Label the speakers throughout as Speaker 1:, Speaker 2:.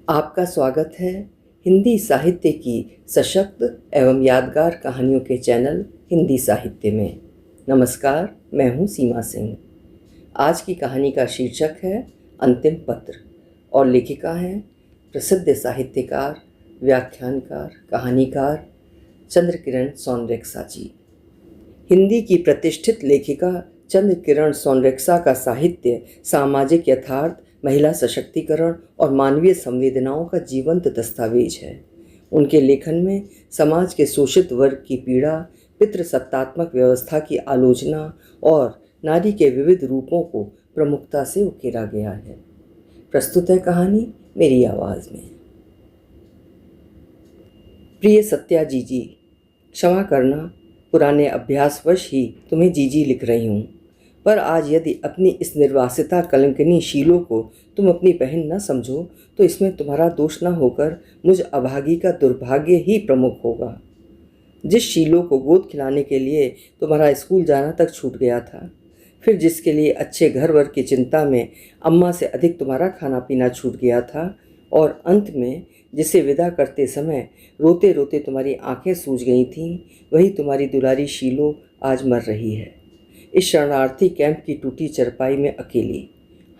Speaker 1: आपका स्वागत है हिंदी साहित्य की सशक्त एवं यादगार कहानियों के चैनल हिंदी साहित्य में। नमस्कार, मैं हूं सीमा सिंह। आज की कहानी का शीर्षक है अंतिम पत्र और लेखिका हैं प्रसिद्ध साहित्यकार, व्याख्यानकार, कहानीकार चंद्रकिरण सोनरेक्सा जी। हिंदी की प्रतिष्ठित लेखिका चंद्रकिरण सोनरेक्सा का साहित्य सामाजिक यथार्थ, महिला सशक्तिकरण और मानवीय संवेदनाओं का जीवंत दस्तावेज है। उनके लेखन में समाज के शोषित वर्ग की पीड़ा, पितृसत्तात्मक व्यवस्था की आलोचना और नारी के विविध रूपों को प्रमुखता से उकेरा गया है। प्रस्तुत है कहानी मेरी आवाज़ में। प्रिय सत्या जीजी, क्षमा करना, पुराने अभ्यासवश ही तुम्हें जीजी लिख रही हूँ, पर आज यदि अपनी इस निर्वासिता कलंकिनी शीलों को तुम अपनी बहन न समझो तो इसमें तुम्हारा दोष न होकर मुझ अभागी का दुर्भाग्य ही प्रमुख होगा। जिस शीलों को गोद खिलाने के लिए तुम्हारा स्कूल जाना तक छूट गया था, फिर जिसके लिए अच्छे घर वर की चिंता में अम्मा से अधिक तुम्हारा खाना पीना छूट गया था, और अंत में जिसे विदा करते समय रोते रोते तुम्हारी आंखें सूज गई थीं, वही तुम्हारी दुलारी शीलो आज मर रही है इस शरणार्थी कैंप की टूटी चरपाई में अकेली।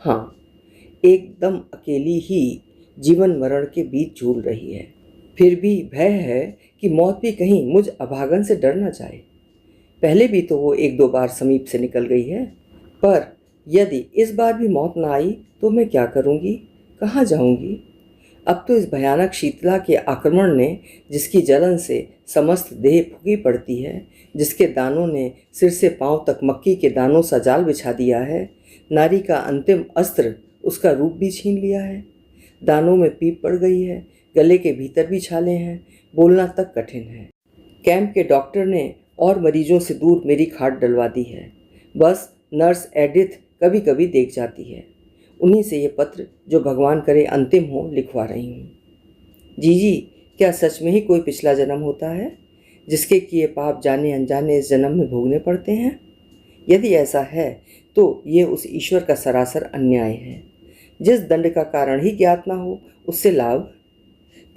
Speaker 1: हाँ, एकदम अकेली ही जीवन मरण के बीच झूल रही है। फिर भी भय है कि मौत भी कहीं मुझ अभागन से डर न जाए। पहले भी तो वो एक दो बार समीप से निकल गई है, पर यदि इस बार भी मौत न आई तो मैं क्या करूँगी, कहाँ जाऊँगी? अब तो इस भयानक शीतला के आक्रमण ने, जिसकी जलन से समस्त देह फूकी पड़ती है, जिसके दानों ने सिर से पांव तक मक्की के दानों सा जाल बिछा दिया है, नारी का अंतिम अस्त्र उसका रूप भी छीन लिया है। दानों में पीप पड़ गई है, गले के भीतर भी छाले हैं, बोलना तक कठिन है। कैंप के डॉक्टर ने और मरीजों से दूर मेरी खाट डलवा दी है। बस नर्स एडिथ कभी कभी देख जाती है। उन्हीं से ये पत्र, जो भगवान करे अंतिम हो, लिखवा रही हूँ। जीजी, क्या सच में ही कोई पिछला जन्म होता है जिसके किए पाप जाने अनजाने इस जन्म में भोगने पड़ते हैं? यदि ऐसा है तो ये उस ईश्वर का सरासर अन्याय है। जिस दंड का कारण ही ज्ञात ना हो, उससे लाभ?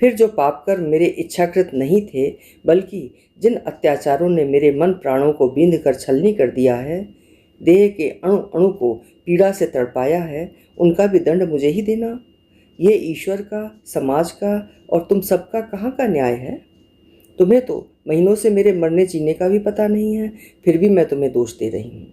Speaker 1: फिर जो पाप कर मेरे इच्छाकृत नहीं थे, बल्कि जिन अत्याचारों ने मेरे मन प्राणों को बींध कर छलनी कर दिया है, देह के अणु अणु को पीड़ा से तड़पाया है, उनका भी दंड मुझे ही देना? ये ईश्वर का, समाज का और तुम सबका कहाँ का न्याय है? तुम्हें तो महीनों से मेरे मरने जीने का भी पता नहीं है, फिर भी मैं तुम्हें दोष दे रही हूँ।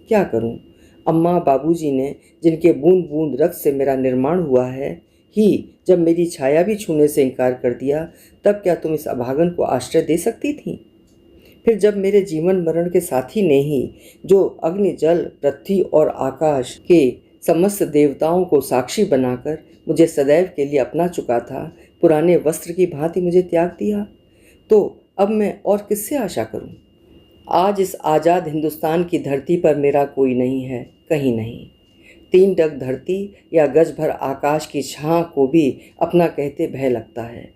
Speaker 1: क्या करूँ? अम्मा बाबूजी ने, जिनके बूंद बूंद रक्त से मेरा निर्माण हुआ है, ही जब मेरी छाया भी छूने से इनकार कर दिया, तब क्या तुम इस अभागन को आश्रय दे सकती थी? फिर जब मेरे जीवन मरण के साथी ने ही, जो अग्नि जल पृथ्वी और आकाश के समस्त देवताओं को साक्षी बनाकर मुझे सदैव के लिए अपना चुका था, पुराने वस्त्र की भांति मुझे त्याग दिया, तो अब मैं और किससे आशा करूं? आज इस आज़ाद हिंदुस्तान की धरती पर मेरा कोई नहीं है, कहीं नहीं। 3 डग धरती या गज भर आकाश की छां को भी अपना कहते भय लगता है।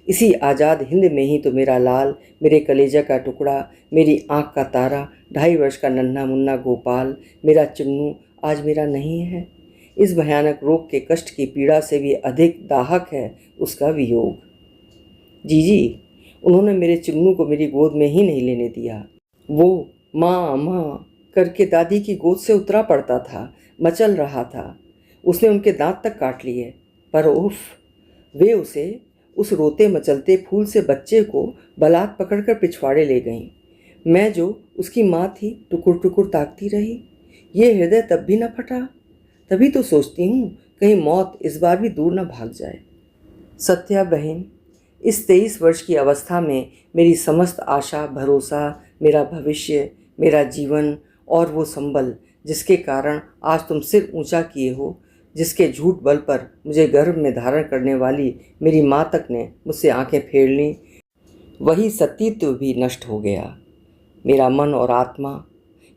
Speaker 1: इसी आज़ाद हिंद में ही तो मेरा लाल, मेरे कलेजा का टुकड़ा, मेरी आँख का तारा, 2.5 वर्ष का नन्हा मुन्ना गोपाल, मेरा चुन्नू आज मेरा नहीं है। इस भयानक रोग के कष्ट की पीड़ा से भी अधिक दाहक है उसका वियोग। जीजी, उन्होंने मेरे चुन्नू को मेरी गोद में ही नहीं लेने दिया। वो माँ माँ करके दादी की गोद से उतरा पड़ता था, मचल रहा था। उसने उनके दांत तक काट लिए, पर उफ, वे उसे, उस रोते मचलते फूल से बच्चे को बलात् पकड़कर पिछवाड़े ले गईं। मैं जो उसकी माँ थी, टुकुर टुकुर ताकती रही। ये हृदय तब भी न फटा। तभी तो सोचती हूँ कहीं मौत इस बार भी दूर न भाग जाए। सत्या बहन, इस 23 वर्ष की अवस्था में मेरी समस्त आशा, भरोसा, मेरा भविष्य, मेरा जीवन और वो संबल जिसके कारण आज तुम सिर ऊंचा किए हो, जिसके झूठ बल पर मुझे गर्भ में धारण करने वाली मेरी माँ तक ने मुझसे आंखें फेर लीं, वही सतीत्व भी नष्ट हो गया। मेरा मन और आत्मा,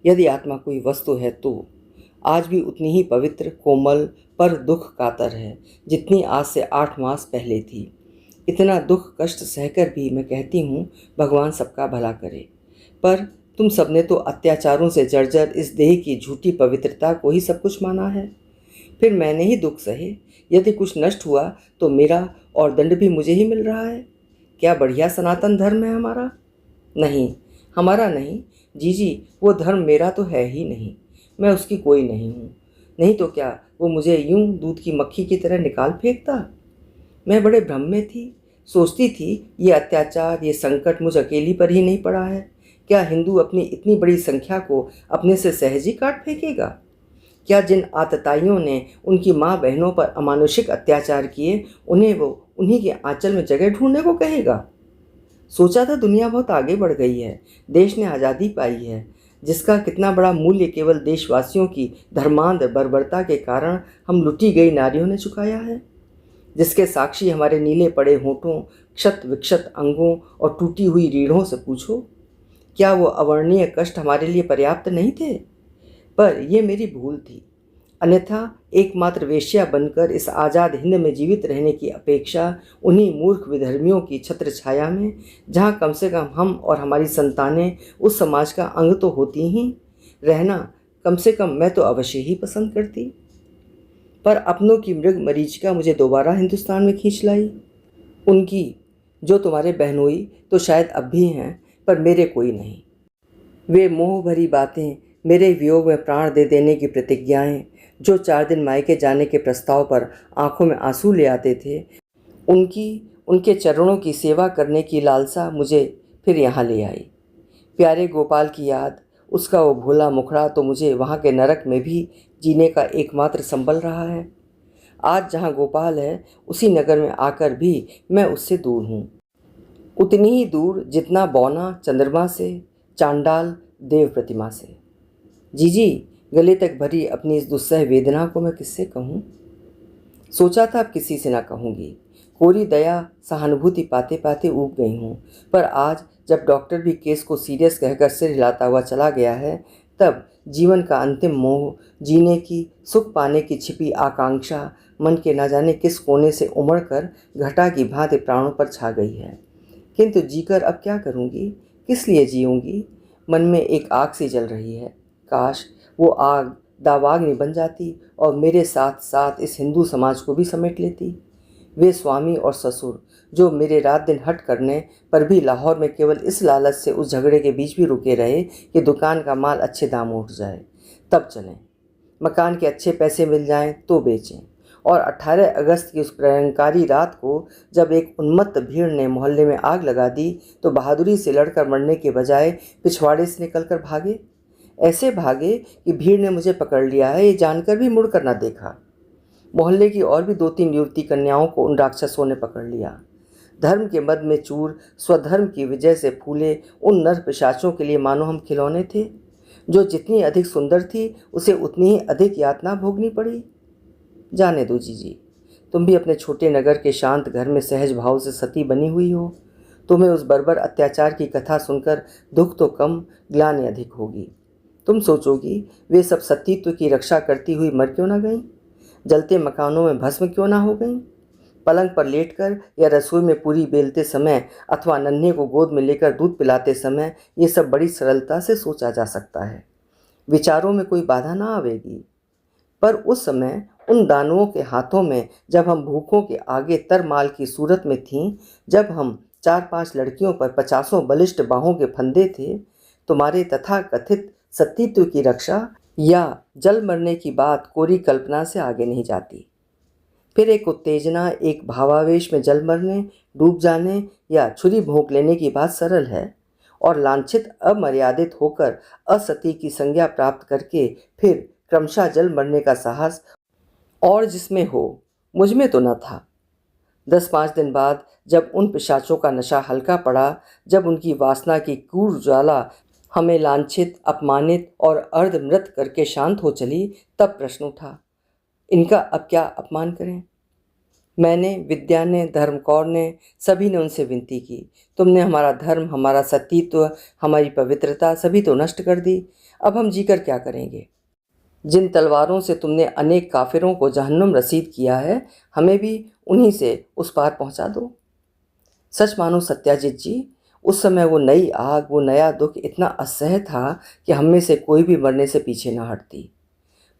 Speaker 1: यदि आत्मा कोई वस्तु है तो आज भी उतनी ही पवित्र, कोमल, पर दुख कातर है जितनी आज से 8 मास पहले थी। इतना दुख कष्ट सहकर भी मैं कहती हूँ भगवान सबका भला करे, पर तुम सबने तो अत्याचारों से जर्जर इस देह की झूठी पवित्रता को ही सब कुछ माना है। फिर मैंने ही दुख सहे यदि कुछ नष्ट हुआ तो मेरा और दंड भी मुझे ही मिल रहा है। क्या बढ़िया सनातन धर्म है हमारा? नहीं, हमारा नहीं जीजी, वो धर्म मेरा तो है ही नहीं। मैं उसकी कोई नहीं हूँ। नहीं तो क्या वो मुझे यूं दूध की मक्खी की तरह निकाल फेंकता? मैं बड़े भ्रम में थी, सोचती थी ये अत्याचार, ये संकट मुझ अकेली पर ही नहीं पड़ा है। क्या हिंदू अपनी इतनी बड़ी संख्या को अपने से सहज ही काट फेंकेगा? क्या जिन आतताइयों ने उनकी माँ बहनों पर अमानुषिक अत्याचार किए, उन्हें वो उन्हीं के आंचल में जगह ढूंढने को कहेगा? सोचा था दुनिया बहुत आगे बढ़ गई है, देश ने आज़ादी पाई है, जिसका कितना बड़ा मूल्य केवल देशवासियों की धर्मांध बर्बरता के कारण हम लुटी गई नारियों ने चुकाया है, जिसके साक्षी हमारे नीले पड़े होठों, क्षत विक्षत अंगों और टूटी हुई रीढ़ों से पूछो। क्या वो अवर्णनीय कष्ट हमारे लिए पर्याप्त नहीं थे? पर यह मेरी भूल थी। अन्यथा एकमात्र वेश्या बनकर इस आज़ाद हिंद में जीवित रहने की अपेक्षा उन्हीं मूर्ख विधर्मियों की छत्र छाया में, जहाँ कम से कम हम और हमारी संतानें उस समाज का अंग तो होती ही, रहना कम से कम मैं तो अवश्य ही पसंद करती। पर अपनों की मृग मरीचिका मुझे दोबारा हिंदुस्तान में खींच लाई। उनकी जो तुम्हारे बहनोई तो शायद अब भी हैं, पर मेरे कोई नहीं। वे मोह भरी बातें, मेरे वियोग में प्राण दे देने की प्रतिज्ञाएं, जो 4 दिन मायके जाने के प्रस्ताव पर आंखों में आंसू ले आते थे, उनके चरणों की सेवा करने की लालसा मुझे फिर यहाँ ले आई। प्यारे गोपाल की याद, उसका वो भोला मुखड़ा तो मुझे वहाँ के नरक में भी जीने का एकमात्र संबल रहा है। आज जहाँ गोपाल है, उसी नगर में आकर भी मैं उससे दूर हूँ, उतनी ही दूर जितना बौना चंद्रमा से, चांडाल देव प्रतिमा से। जीजी, गले तक भरी अपनी इस दुस्सह वेदना को मैं किससे कहूँ? सोचा था अब किसी से ना कहूँगी, कोरी दया सहानुभूति पाते पाते ऊब गई हूँ। पर आज जब डॉक्टर भी केस को सीरियस कहकर सिर हिलाता हुआ चला गया है, तब जीवन का अंतिम मोह, जीने की, सुख पाने की छिपी आकांक्षा मन के ना जाने किस कोने से उमड़ कर घटा की भांति प्राणों पर छा गई है। किंतु जीकर अब क्या करूँगी, किस लिए जीऊँगी? मन में एक आग सी जल रही है। काश वो आग दावाग्नि बन जाती और मेरे साथ साथ इस हिंदू समाज को भी समेट लेती। वे स्वामी और ससुर जो मेरे रात दिन हट करने पर भी लाहौर में केवल इस लालच से उस झगड़े के बीच भी रुके रहे कि दुकान का माल अच्छे दाम उठ जाए, तब चलें। मकान के अच्छे पैसे मिल जाएं तो बेचें। और 18 अगस्त की उस प्रलयंकारी रात को जब एक उन्मत्त भीड़ ने मोहल्ले में आग लगा दी, तो बहादुरी से लड़कर मरने के बजाय पिछवाड़े से निकलकर भागे। ऐसे भागे कि भीड़ ने मुझे पकड़ लिया है ये जानकर भी मुड़कर न देखा। मोहल्ले की और भी 2-3 युवती कन्याओं को उन राक्षसों ने पकड़ लिया। धर्म के मद में चूर, स्वधर्म की विजय से फूले उन नर पिशाचों के लिए मानो हम खिलौने थे। जो जितनी अधिक सुंदर थी, उसे उतनी ही अधिक यातना भोगनी पड़ी। जाने दो जीजी, तुम भी अपने छोटे नगर के शांत घर में सहज भाव से सती बनी हुई हो। तुम्हें उस बर्बर अत्याचार की कथा सुनकर दुख तो कम, ग्लानि अधिक होगी। तुम सोचोगी वे सब सतीत्व की रक्षा करती हुई मर क्यों ना गईं? जलते मकानों में भस्म क्यों ना हो गईं? पलंग पर लेटकर या रसोई में पूरी बेलते समय अथवा नन्हे को गोद में लेकर दूध पिलाते समय ये सब बड़ी सरलता से सोचा जा सकता है। विचारों में कोई बाधा ना आवेगी। पर उस समय उन दानवों के हाथों में, जब हम भूखों के आगे तरमाल की सूरत में थीं, जब हम 4-5 लड़कियों पर 50 बलिष्ठ बाहों के फंदे थे, तुम्हारे तथाकथित सतीत्व की रक्षा या जल मरने की बात कोरी कल्पना से आगे नहीं जाती। फिर एक उत्तेजना, एक भावावेश में जल मरने, डूब जाने या छुरी भोंक लेने की बात सरल है, और लांछित अमर्यादित होकर असती की संज्ञा प्राप्त करके फिर क्रमशः जल मरने का साहस और जिसमें हो, मुझ में तो न था। 10-5 दिन बाद जब उन पिशाचों का नशा हल्का पड़ा, जब उनकी वासना की क्रूर ज्वाला हमें लांछित, अपमानित और अर्धमृत करके शांत हो चली, तब प्रश्न उठा, इनका अब क्या अपमान करें? मैंने, विद्या ने, धर्मकौर ने, सभी ने उनसे विनती की, तुमने हमारा धर्म, हमारा सतीत्व, हमारी पवित्रता सभी तो नष्ट कर दी। अब हम जीकर क्या करेंगे? जिन तलवारों से तुमने अनेक काफिरों को जहन्नुम रसीद किया है, हमें भी उन्हीं से उस पार पहुंचा दो। सच मानो सत्याजित जी, उस समय वो नई आग, वो नया दुख इतना असह्य था कि हम में से कोई भी मरने से पीछे न हटती।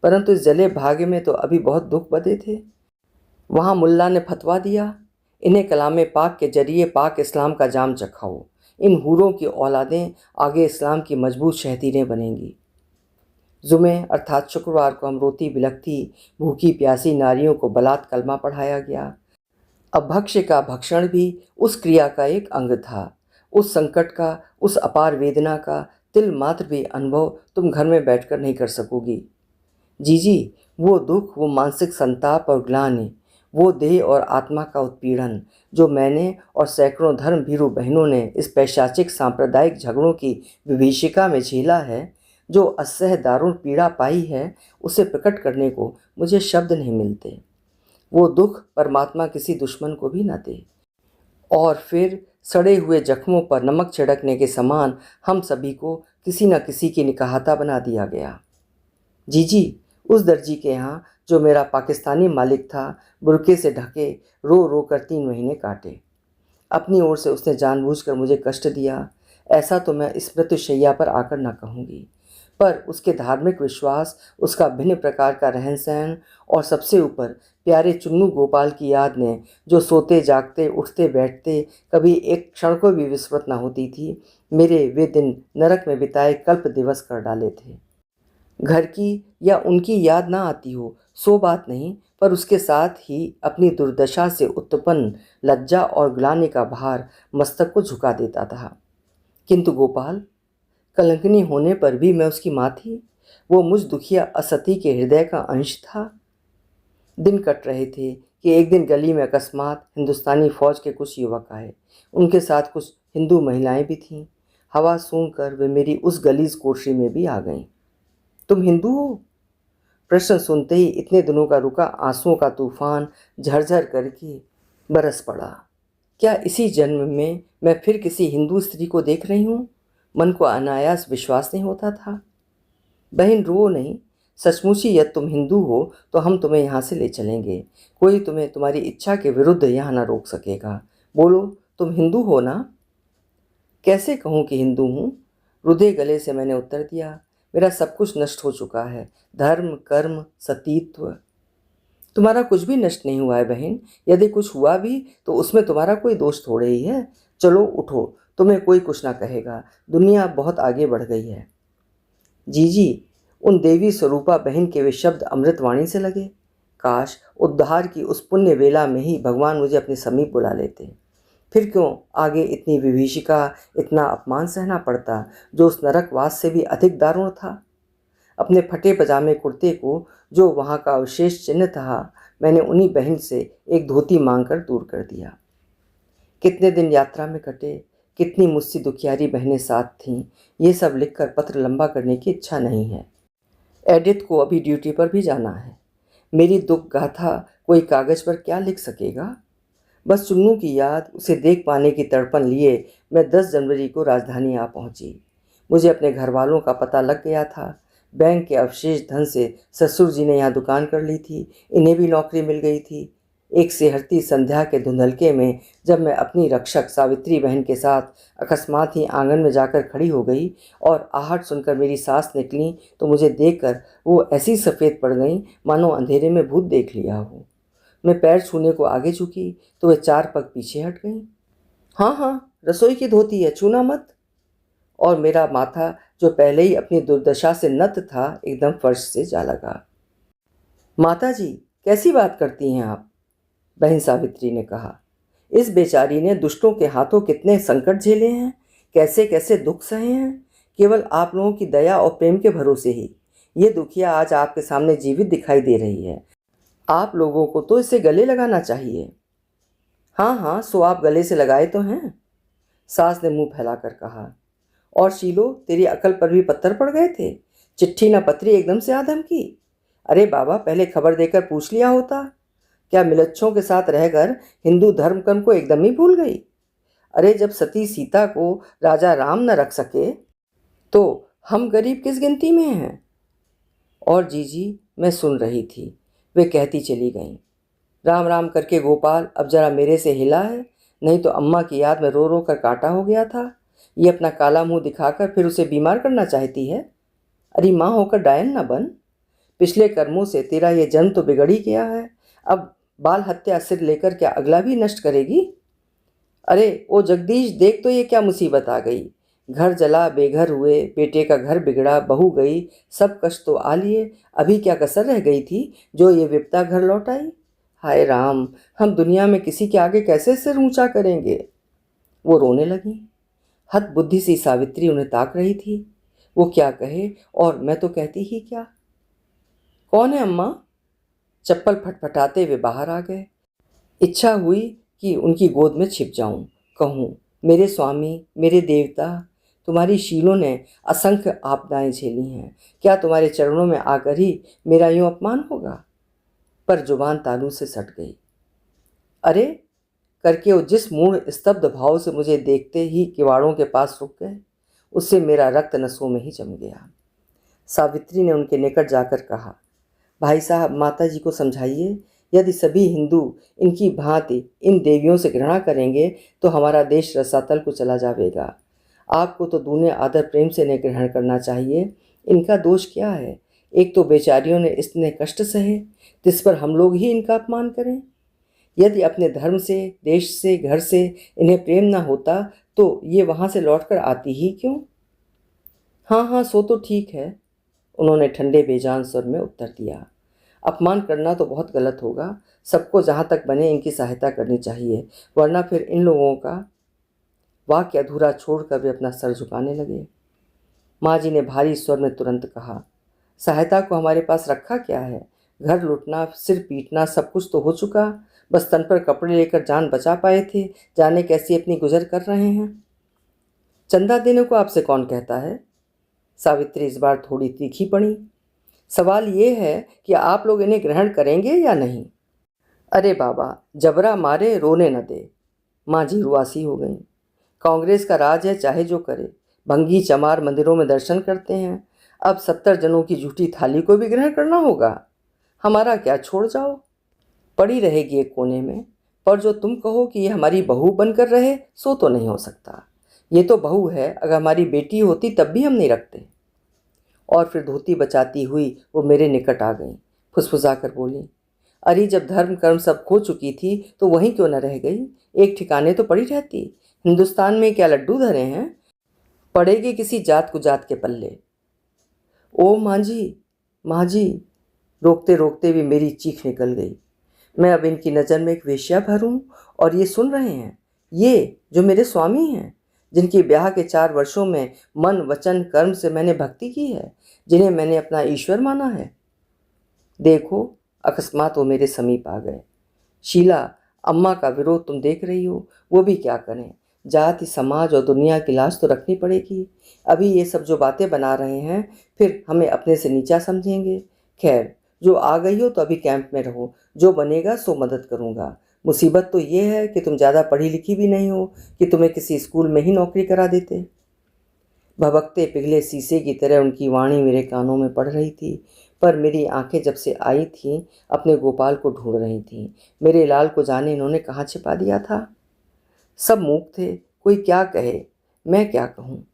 Speaker 1: परंतु इस जले भाग्य में तो अभी बहुत दुख बदे थे। वहाँ मुल्ला ने फतवा दिया, इन्हें कलाम पाक के जरिए पाक इस्लाम का जाम चखाओ। इन हूरों की औलादें आगे इस्लाम की मजबूत शहतीरें बनेंगी। जुमे अर्थात शुक्रवार को हम रोती बिलखती भूखी प्यासी नारियों को बलात कलमा पढ़ाया गया। अब भक्ष्य का भक्षण भी उस क्रिया का एक अंग था। उस संकट का, उस अपार वेदना का तिल मात्र भी अनुभव तुम घर में बैठकर नहीं कर सकोगी। जीजी, वो दुख, वो मानसिक संताप और ग्लानि, वो देह और आत्मा का उत्पीड़न जो मैंने और सैकड़ों धर्म भीरू बहनों ने इस पैशाचिक सांप्रदायिक झगड़ों की विभीषिका में झेला है, जो असह्य दारुण पीड़ा पाई है, उसे प्रकट करने को मुझे शब्द नहीं मिलते। वो दुख परमात्मा किसी दुश्मन को भी न दे। और फिर सड़े हुए जख्मों पर नमक छिड़कने के समान हम सभी को किसी न किसी की निकाहता बना दिया गया। जीजी, उस दर्जी के यहाँ जो मेरा पाकिस्तानी मालिक था, बुरके से ढके रो रो कर 3 महीने काटे। अपनी ओर से उसने जानबूझकर मुझे कष्ट दिया, ऐसा तो मैं इस मृत्युशैया पर आकर न कहूँगी, पर उसके धार्मिक विश्वास, उसका भिन्न प्रकार का रहन सहन और सबसे ऊपर प्यारे चुन्नू गोपाल की याद ने, जो सोते जागते उठते बैठते कभी एक क्षण को भी विस्मृत न होती थी, मेरे वे दिन नरक में बिताए कल्प दिवस कर डाले थे। घर की या उनकी याद ना आती हो सो बात नहीं, पर उसके साथ ही अपनी दुर्दशा से उत्पन्न लज्जा और ग्लानि का भार मस्तक को झुका देता था। किंतु गोपाल, कलंकनी होने पर भी मैं उसकी माँ थी। वो मुझ दुखिया असती के हृदय का अंश था। दिन कट रहे थे कि एक दिन गली में अकस्मात हिंदुस्तानी फौज के कुछ युवक आए। उनके साथ कुछ हिंदू महिलाएं भी थीं। हवा सूंघकर वे मेरी उस गलीज कोठरी में भी आ गईं। तुम हिंदू हो? प्रश्न सुनते ही इतने दिनों का रुका आंसुओं का तूफान झरझर करके बरस पड़ा। क्या इसी जन्म में मैं फिर किसी हिंदू स्त्री को देख रही हूँ? मन को अनायास विश्वास नहीं होता था। बहन, रो नहीं, सचमुच ही यदि तुम हिंदू हो तो हम तुम्हें यहाँ से ले चलेंगे। कोई तुम्हें तुम्हारी इच्छा के विरुद्ध यहाँ न रोक सकेगा। बोलो, तुम हिंदू हो ना? कैसे कहूँ कि हिंदू हूँ? रुधे गले से मैंने उत्तर दिया। मेरा सब कुछ नष्ट हो चुका है, धर्म, कर्म, सतीत्व। तुम्हारा कुछ भी नष्ट नहीं हुआ है बहन। यदि कुछ हुआ भी तो उसमें तुम्हारा कोई दोष थोड़े ही है। चलो उठो, तुम्हें कोई कुछ ना कहेगा। दुनिया बहुत आगे बढ़ गई है। जीजी, उन देवी स्वरूपा बहन के वे शब्द अमृतवाणी से लगे। काश उद्धार की उस पुण्य वेला में ही भगवान मुझे अपने समीप बुला लेते। फिर क्यों आगे इतनी विभीषिका, इतना अपमान सहना पड़ता जो उस नरकवास से भी अधिक दारुण था। अपने फटे पजामे कुर्ते को, जो वहाँ का अवशेष चिन्ह था, मैंने उन्हीं बहन से एक धोती मांगकर दूर कर दिया। कितने दिन यात्रा में कटे, कितनी मुझसे दुखियारी बहनें साथ थीं, ये सब लिखकर पत्र लंबा करने की इच्छा नहीं है। एडिथ को अभी ड्यूटी पर भी जाना है। मेरी दुख गाथा कोई कागज़ पर क्या लिख सकेगा? बस चुन्नू की याद, उसे देख पाने की तड़पन लिए मैं 10 जनवरी को राजधानी आ पहुंची। मुझे अपने घर वालों का पता लग गया था। बैंक के अवशेष धन से ससुर जी ने यहाँ दुकान कर ली थी। इन्हें भी नौकरी मिल गई थी। एक सेहरती संध्या के धुंधलके में जब मैं अपनी रक्षक सावित्री बहन के साथ अकस्मात ही आंगन में जाकर खड़ी हो गई और आहट सुनकर मेरी सांस निकली, तो मुझे देखकर वो ऐसी सफ़ेद पड़ गई मानो अंधेरे में भूत देख लिया हो। मैं पैर छूने को आगे झुकी तो वे 4 पग पीछे हट गईं। हाँ हाँ, रसोई की धोती है, छूना मत। और मेरा माथा, जो पहले ही अपनी दुर्दशा से नत था, एकदम फर्श से जा लगा। माता जी, कैसी बात करती हैं आप? बहन सावित्री ने कहा। इस बेचारी ने दुष्टों के हाथों कितने संकट झेले हैं, कैसे कैसे दुख सहे हैं। केवल आप लोगों की दया और प्रेम के भरोसे ही ये दुखिया आज आपके सामने जीवित दिखाई दे रही है। आप लोगों को तो इसे गले लगाना चाहिए। हाँ हाँ, सो आप गले से लगाए तो हैं, सास ने मुंह फैलाकर कहा। और शीलो, तेरी अकल पर भी पत्थर पड़ गए थे? चिट्ठी न पत्री एकदम से आधम की। अरे बाबा, पहले खबर देकर पूछ लिया होता। क्या मिलच्छों के साथ रहकर हिंदू धर्म कर्म को एकदम ही भूल गई? अरे जब सती सीता को राजा राम न रख सके तो हम गरीब किस गिनती में हैं? और जीजी, मैं सुन रही थी। वे कहती चली गईं। राम राम करके गोपाल अब जरा मेरे से हिला है, नहीं तो अम्मा की याद में रो रो कर काटा हो गया था। ये अपना काला मुंह दिखाकर फिर उसे बीमार करना चाहती है। अरे माँ होकर डायन न बन। पिछले कर्मों से तेरा ये जन्म तो बिगड़ ही गया है। अब बाल हत्या सिर लेकर क्या अगला भी नष्ट करेगी? अरे ओ जगदीश, देख तो ये क्या मुसीबत आ गई। घर जला, बेघर हुए, बेटे का घर बिगड़ा, बहू गई, सब कष्ट तो आ लिए, अभी क्या कसर रह गई थी जो ये विपदा घर लौट आई? हाय राम, हम दुनिया में किसी के आगे कैसे सिर ऊंचा करेंगे? वो रोने लगी। हत बुद्धि सी सावित्री उन्हें ताक रही थी। वो क्या कहे, और मैं तो कहती ही क्या। कौन है अम्मा? चप्पल फटफटाते वे बाहर आ गए। इच्छा हुई कि उनकी गोद में छिप जाऊं, कहूं, मेरे स्वामी, मेरे देवता, तुम्हारी शीलों ने असंख्य आपदाएं झेली हैं, क्या तुम्हारे चरणों में आकर ही मेरा यूं अपमान होगा? पर जुबान तालू से सट गई। अरे करके वो जिस मूढ़ स्तब्ध भाव से मुझे देखते ही किवाड़ों के पास रुक गए, उससे मेरा रक्त नसों में ही जम गया। सावित्री ने उनके निकट जाकर कहा, भाई साहब, माता जी को समझाइए, यदि सभी हिंदू इनकी भांति इन देवियों से घृणा करेंगे तो हमारा देश रसातल को चला जाएगा। आपको तो दूने आदर प्रेम से इन्हें ग्रहण करना चाहिए। इनका दोष क्या है? एक तो बेचारियों ने इतने कष्ट सहे, जिस पर हम लोग ही इनका अपमान करें। यदि अपने धर्म से, देश से, घर से इन्हें प्रेम न होता तो ये वहाँ से लौटकर आती ही क्यों? हाँ हाँ, सो तो ठीक है, उन्होंने ठंडे बेजान स्वर में उत्तर दिया। अपमान करना तो बहुत गलत होगा। सबको जहाँ तक बने इनकी सहायता करनी चाहिए, वरना फिर इन लोगों का। वाक्य अधूरा छोड़कर वे अपना सर झुकाने लगे। माँ जी ने भारी स्वर में तुरंत कहा, सहायता को हमारे पास रखा क्या है? घर लूटना, सिर पीटना, सब कुछ तो हो चुका। बस तन पर कपड़े लेकर जान बचा पाए थे, जाने कैसी अपनी गुजर कर रहे हैं। चंदा देने को आपसे कौन कहता है? सावित्री इस बार थोड़ी तीखी पड़ी। सवाल ये है कि आप लोग इन्हें ग्रहण करेंगे या नहीं। अरे बाबा, जबरा मारे रोने न दे। माँ जी रुआसी हो गई। कांग्रेस का राज है, चाहे जो करे। भंगी चमार मंदिरों में दर्शन करते हैं, अब 70 जनों की झूठी थाली को भी ग्रहण करना होगा। हमारा क्या, छोड़ जाओ, पड़ी रहेगी एक कोने में। पर जो तुम कहो कि ये हमारी बहू बनकर रहे, सो तो नहीं हो सकता। ये तो बहू है, अगर हमारी बेटी होती तब भी हम नहीं रखते। और फिर धोती बचाती हुई वो मेरे निकट आ गई, फुसफुसा कर बोली, अरे जब धर्म कर्म सब खो चुकी थी तो वहीं क्यों न रह गई? एक ठिकाने तो पड़ी रहती। हिंदुस्तान में क्या लड्डू धरे हैं? पड़ेगी किसी जात कुजात के पल्ले। ओ माँ जी, माँ जी, रोकते रोकते भी मेरी चीख निकल गई। मैं अब इनकी नज़र में एक वेश्या भरूं, और ये सुन रहे हैं, ये जो मेरे स्वामी हैं, जिनकी ब्याह के 4 वर्षों में मन वचन कर्म से मैंने भक्ति की है, जिन्हें मैंने अपना ईश्वर माना है। देखो, अकस्मात वो मेरे समीप आ गए। शीला, अम्मा का विरोध तुम देख रही हो, वो भी क्या करें? जाति, समाज और दुनिया की लाज तो रखनी पड़ेगी। अभी ये सब जो बातें बना रहे हैं, फिर हमें अपने से नीचा समझेंगे। खैर, जो आ गई हो तो अभी कैंप में रहो, जो बनेगा सो मदद करूँगा। मुसीबत तो ये है कि तुम ज़्यादा पढ़ी लिखी भी नहीं हो कि तुम्हें किसी स्कूल में ही नौकरी करा देते। भभकते पिघले शीशे की तरह उनकी वाणी मेरे कानों में पड़ रही थी, पर मेरी आंखें जब से आई थीं अपने गोपाल को ढूंढ रही थीं। मेरे लाल को जाने इन्होंने कहाँ छिपा दिया था। सब मूक थे, कोई क्या कहे, मैं क्या कहूँ।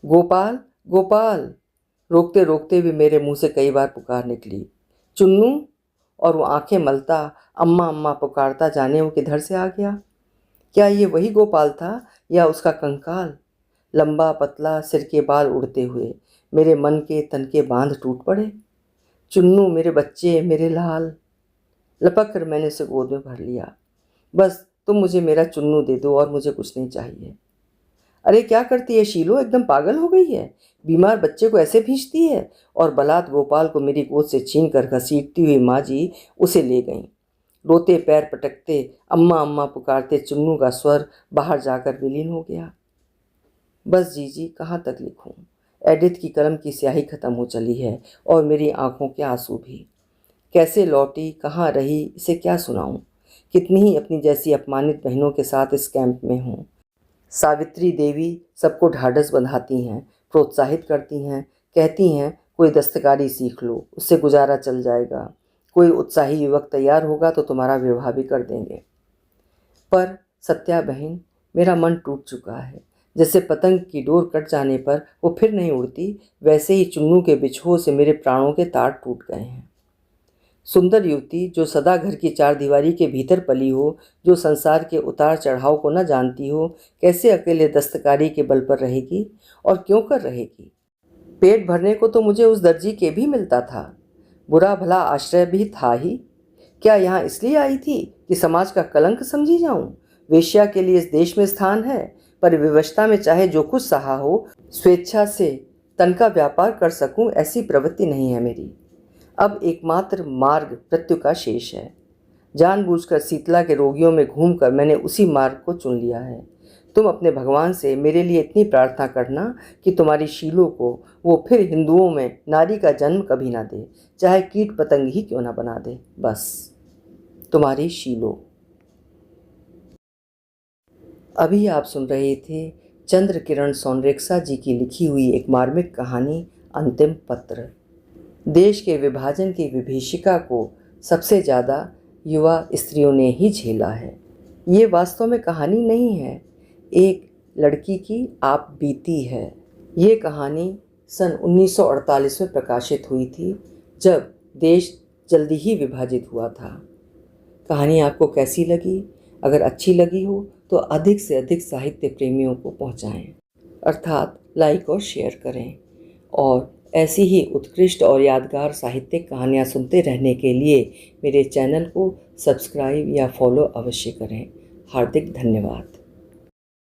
Speaker 1: गोपाल, गोपाल, रोकते रोकते भी मेरे मुंह से कई बार पुकार निकली। चुन्नू, और वो आंखें मलता अम्मा अम्मा पुकारता जाने वो किधर से आ गया। क्या ये वही गोपाल था या उसका कंकाल? लंबा पतला, सिर के बाल उड़ते हुए मेरे मन के तन के बांध टूट पड़े। चुन्नू, मेरे बच्चे, मेरे लाल। लपक कर मैंने उसे गोद में भर लिया। बस तुम मुझे मेरा चुन्नू दे दो और मुझे कुछ नहीं चाहिए। अरे क्या करती है शीलो, एकदम पागल हो गई है? बीमार बच्चे को ऐसे भींचती है? और बलात् गोपाल को मेरी गोद से छीन कर घसीटती हुई माँ जी उसे ले गईं। रोते पैर पटकते अम्मा अम्मा पुकारते चुन्नू का स्वर बाहर जाकर विलीन हो गया। बस जीजी, कहाँ तक लिखूं? एडिथ की कलम की स्याही खत्म हो चली है और मेरी आंखों के आंसू भी। कैसे लौटी, कहाँ रही, इसे क्या सुनाऊं? कितनी ही अपनी जैसी अपमानित बहनों के साथ इस कैंप में हूँ। सावित्री देवी सबको ढाढ़स बंधाती हैं, प्रोत्साहित करती हैं, कहती हैं कोई दस्तकारी सीख लो, उससे गुजारा चल जाएगा। कोई उत्साही युवक तैयार होगा तो तुम्हारा विवाह भी कर देंगे। पर सत्या बहन, मेरा मन टूट चुका है। जैसे पतंग की डोर कट जाने पर वो फिर नहीं उड़ती, वैसे ही चुन्नू के बिछोह से मेरे प्राणों के तार टूट गए हैं। सुंदर युवती जो सदा घर की चारदीवारी के भीतर पली हो, जो संसार के उतार चढ़ाव को न जानती हो, कैसे अकेले दस्तकारी के बल पर रहेगी और क्यों कर रहेगी? पेट भरने को तो मुझे उस दर्जी के भी मिलता था, बुरा भला आश्रय भी था ही। क्या यहाँ इसलिए आई थी कि समाज का कलंक समझी जाऊं? वेश्या के लिए इस देश में स्थान है, पर विवशता में चाहे जो कुछ सहा हो, स्वेच्छा से तन का व्यापार कर सकूं ऐसी प्रवृत्ति नहीं है मेरी। अब एकमात्र मार्ग मृत्यु का शेष है। जानबूझकर शीतला के रोगियों में घूमकर मैंने उसी मार्ग को चुन लिया है। तुम अपने भगवान से मेरे लिए इतनी प्रार्थना करना कि तुम्हारी शीलों को वो फिर हिंदुओं में नारी का जन्म कभी ना दे, चाहे कीट पतंग ही क्यों ना बना दे। बस तुम्हारी शीलो। अभी आप सुन रहे थे चंद्र किरण सोनरेखा जी की लिखी हुई एक मार्मिक कहानी अंतिम पत्र। देश के विभाजन की विभीषिका को सबसे ज़्यादा युवा स्त्रियों ने ही झेला है। ये वास्तव में कहानी नहीं है, एक लड़की की आप बीती है। ये कहानी सन 1948 में प्रकाशित हुई थी, जब देश जल्दी ही विभाजित हुआ था। कहानी आपको कैसी लगी? अगर अच्छी लगी हो तो अधिक से अधिक साहित्य प्रेमियों को पहुंचाएं, अर्थात लाइक और शेयर करें। और ऐसी ही उत्कृष्ट और यादगार साहित्यिक कहानियाँ सुनते रहने के लिए मेरे चैनल को सब्सक्राइब या फॉलो अवश्य करें। हार्दिक धन्यवाद।